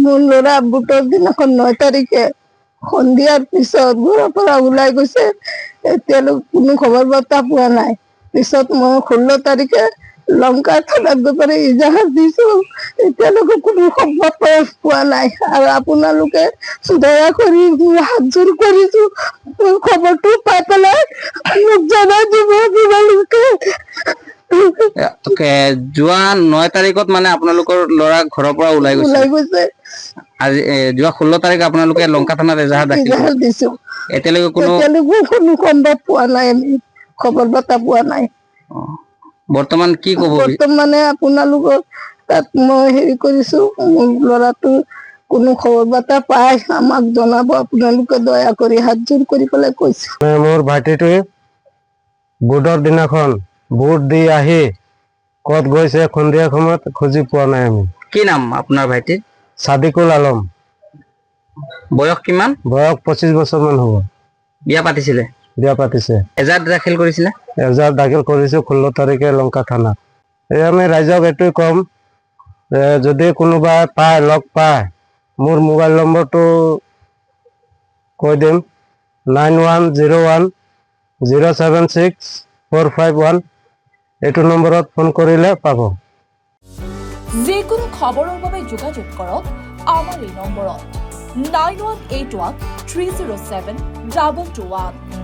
মোৰ ল'ৰা বুটৰ দিনাখন 9 তাৰিখে সন্ধিয়াৰ পিছত ঘৰৰ পৰা ওলাই গৈছে, এতিয়ালৈ কোনো খবৰ বাৰ্তা পোৱা নাই। পিছত মই 16 তাৰিখে লংকা থানাত গৈ পেলাই ইজাহাৰ দিছো, এতিয়ালৈকে কোনো খবৰ পোৱা নাই। আৰু আপোনালোকে দয়া কৰি হাত জোৰ কৰিছো, খবৰটো পাই পেলাই মোক জনাই দিব আপোনালোকে। যোৱা 9 তাৰিখত মানে আপোনালোকৰ ল'ৰা ঘৰৰ পৰা ওলাই গৈছে। আজি যোৱা 16 তাৰিখে আপোনালোকে লংকা থানাত এজাহাৰ দাখিল দিছো। এতিয়ালৈকে কোনো সম্ভৱ পোৱা নাই, আমি খবৰ বাৰ্তা পোৱা নাই। বৰ্তমান কি ক'ব? বৰ্তমানে আপোনালোকৰ তাত মই হেৰি কৰিছো, মোৰ ল'ৰাটো কোনো খবৰ বাৰ্তা পাই আমাক জনাব আপোনালোকে দয়া কৰি, হাত জোৰ কৰি পেলাই কৈছো। মোৰ ভাইটিটোৱে বুধৰ দিনাখন বুট দি আহি ক'ত গৈছে সন্ধিয়া সময়ত খুঁজি পোৱা নাই আমি। কি নাম আপোনাৰ ভাইটিৰ? সাদিকুল আলম। বয়স কিমান? বয়স 25 বছৰ মান হ'ব। বিয়া পাতিছিলে? বিয়া পাতিছে। এজাহাৰ দাখিল কৰিছিলে? এজাহাৰ দাখিল কৰিছো 16 তাৰিখে লংকা থানাত। আমি ৰাইজক এইটোৱে কম, যদি কোনোবা পায়, লগ পায়, মোৰ মোবাইল নম্বৰটো কৈ দিম, 9101076451। এইটো নম্বৰত ফোন কৰিলে পাব। যিকোনো খবৰৰ বাবে যোগাযোগ কৰক আমাৰ এই নম্বৰত 9181 307 221।